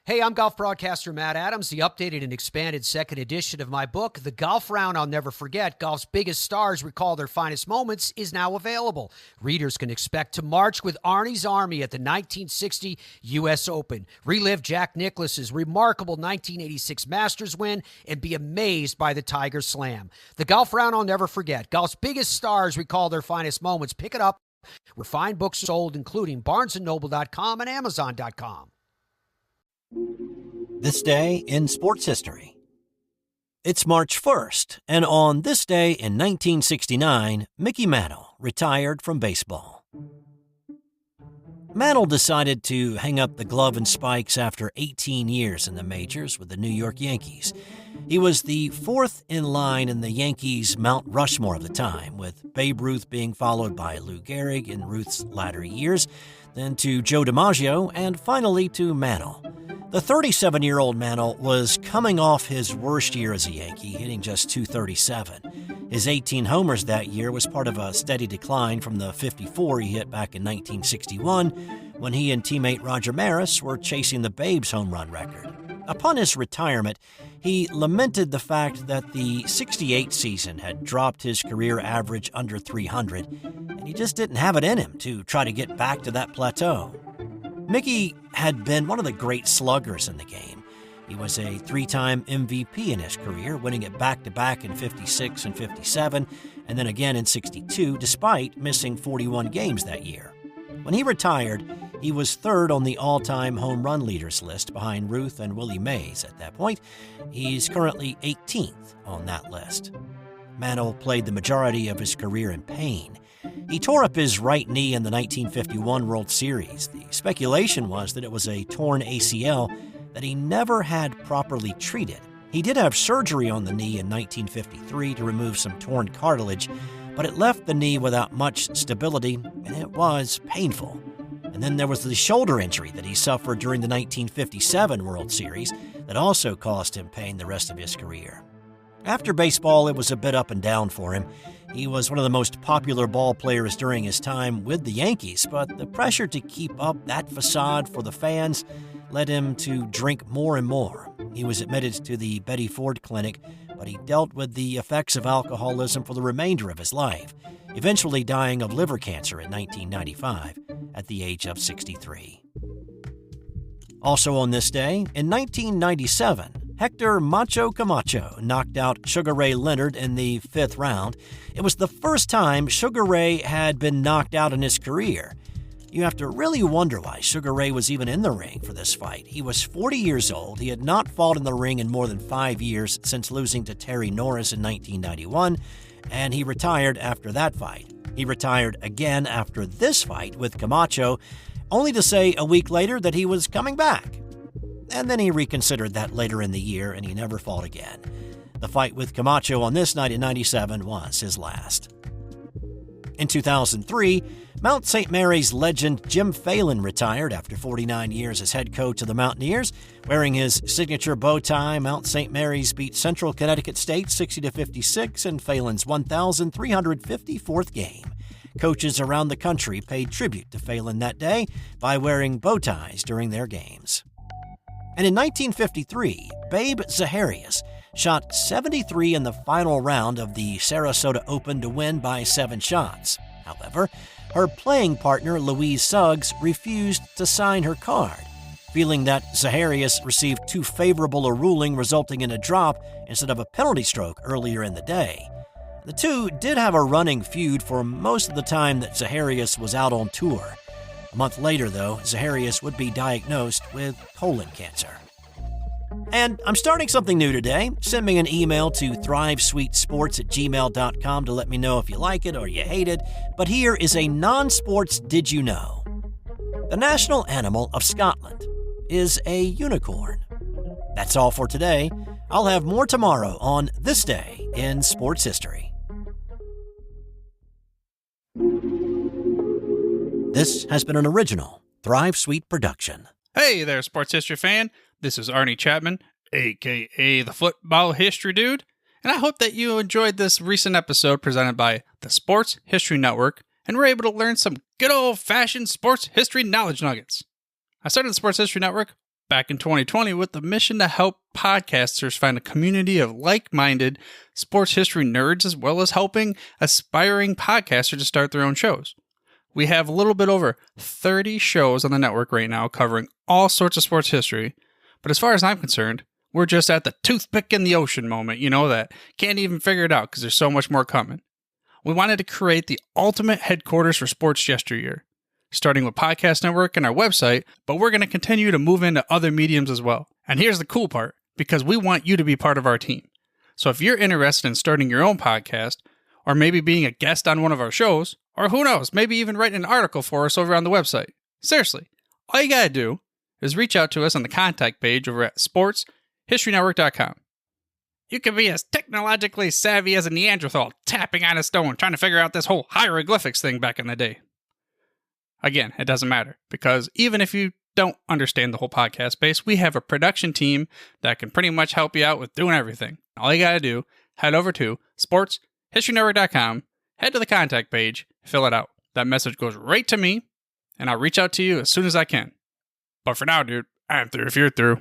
Hey, I'm golf broadcaster Matt Adams. The updated and expanded second edition of my book, The Golf Round I'll Never Forget, Golf's Biggest Stars Recall Their Finest Moments, is now available. Readers can expect to march with Arnie's Army at the 1960 U.S. Open, relive Jack Nicklaus's remarkable 1986 Masters win, and be amazed by the Tiger Slam. The Golf Round I'll Never Forget, Golf's Biggest Stars Recall Their Finest Moments. Pick it up where fine books sold, including BarnesandNoble.com and Amazon.com. This day in sports history. It's March 1st, and on this day in 1969, Mickey Mantle retired from baseball. Mantle decided to hang up the glove and spikes after 18 years in the majors with the New York Yankees. He was the fourth in line in the Yankees' Mount Rushmore of the time, with Babe Ruth being followed by Lou Gehrig in Ruth's latter years, then to Joe DiMaggio, and finally to Mantle. The 37-year-old Mantle was coming off his worst year as a Yankee, hitting just .237. His 18 homers that year was part of a steady decline from the 54 he hit back in 1961, when he and teammate Roger Maris were chasing the Babe's home run record. Upon his retirement, he lamented the fact that the 68 season had dropped his career average under 300, and he just didn't have it in him to try to get back to that plateau. Mickey had been one of the great sluggers in the game. He was a three-time MVP in his career, winning it back-to-back in 56 and 57, and then again in 62, despite missing 41 games that year. When he retired, he was third on the all-time home run leaders list behind Ruth and Willie Mays at that point. He's currently 18th on that list. Mantle played the majority of his career in pain. He tore up his right knee in the 1951 World Series. The speculation was that it was a torn ACL that he never had properly treated. He did have surgery on the knee in 1953 to remove some torn cartilage, but it left the knee without much stability, and it was painful. And then there was the shoulder injury that he suffered during the 1957 World Series that also caused him pain the rest of his career. After baseball, it was a bit up and down for him. He was one of the most popular ball players during his time with the Yankees, but the pressure to keep up that facade for the fans led him to drink more and more. He was admitted to the Betty Ford Clinic, but he dealt with the effects of alcoholism for the remainder of his life, eventually dying of liver cancer in 1995 at the age of 63. Also on this day, in 1997, Hector Macho Camacho knocked out Sugar Ray Leonard in the fifth round. It was the first time Sugar Ray had been knocked out in his career. You have to really wonder why Sugar Ray was even in the ring for this fight. He was 40 years old. He had not fought in the ring in more than 5 years since losing to Terry Norris in 1991, and he retired after that fight. He retired again after this fight with Camacho, only to say a week later that he was coming back. And then he reconsidered that later in the year, and he never fought again. The fight with Camacho on this night in 97 was his last. In 2003, Mount St. Mary's legend Jim Phelan retired after 49 years as head coach of the Mountaineers. Wearing his signature bow tie, Mount St. Mary's beat Central Connecticut State 60-56 in Phelan's 1,354th game. Coaches around the country paid tribute to Phelan that day by wearing bow ties during their games. And in 1953, Babe Zaharias shot 73 in the final round of the Sarasota Open to win by 7 shots. However, her playing partner Louise Suggs refused to sign her card, feeling that Zaharias received too favorable a ruling resulting in a drop instead of a penalty stroke earlier in the day. The two did have a running feud for most of the time that Zaharias was out on tour. A month later, though, Zaharias would be diagnosed with colon cancer. And I'm starting something new today. Send me an email to thrivesweetsports@gmail.com to let me know if you like it or you hate it. But here is a non-sports Did You Know? The national animal of Scotland is a unicorn. That's all for today. I'll have more tomorrow on This Day in Sports History. This has been an original Thrive Suite production. Hey there, sports history fan. This is Arnie Chapman, a.k.a. the Football History Dude, and I hope that you enjoyed this recent episode presented by the Sports History Network and were able to learn some good old-fashioned sports history knowledge nuggets. I started the Sports History Network back in 2020 with the mission to help podcasters find a community of like-minded sports history nerds, as well as helping aspiring podcasters to start their own shows. We have a little bit over 30 shows on the network right now covering all sorts of sports history, but as far as I'm concerned, we're just at the toothpick in the ocean moment, that can't even figure it out because there's so much more coming. We wanted to create the ultimate headquarters for sports yesteryear, starting with Podcast Network and our website, but we're going to continue to move into other mediums as well. And here's the cool part, because we want you to be part of our team. So if you're interested in starting your own podcast, or maybe being a guest on one of our shows, or who knows, maybe even writing an article for us over on the website. Seriously, all you gotta do is reach out to us on the contact page over at sportshistorynetwork.com. You can be as technologically savvy as a Neanderthal tapping on a stone trying to figure out this whole hieroglyphics thing back in the day. Again, it doesn't matter, because even if you don't understand the whole podcast space, we have a production team that can pretty much help you out with doing everything. All you gotta do, head over to sportshistorynetwork.com, head to the contact page, fill it out. That message goes right to me, and I'll reach out to you as soon as I can. But for now, dude, I'm through if you're through.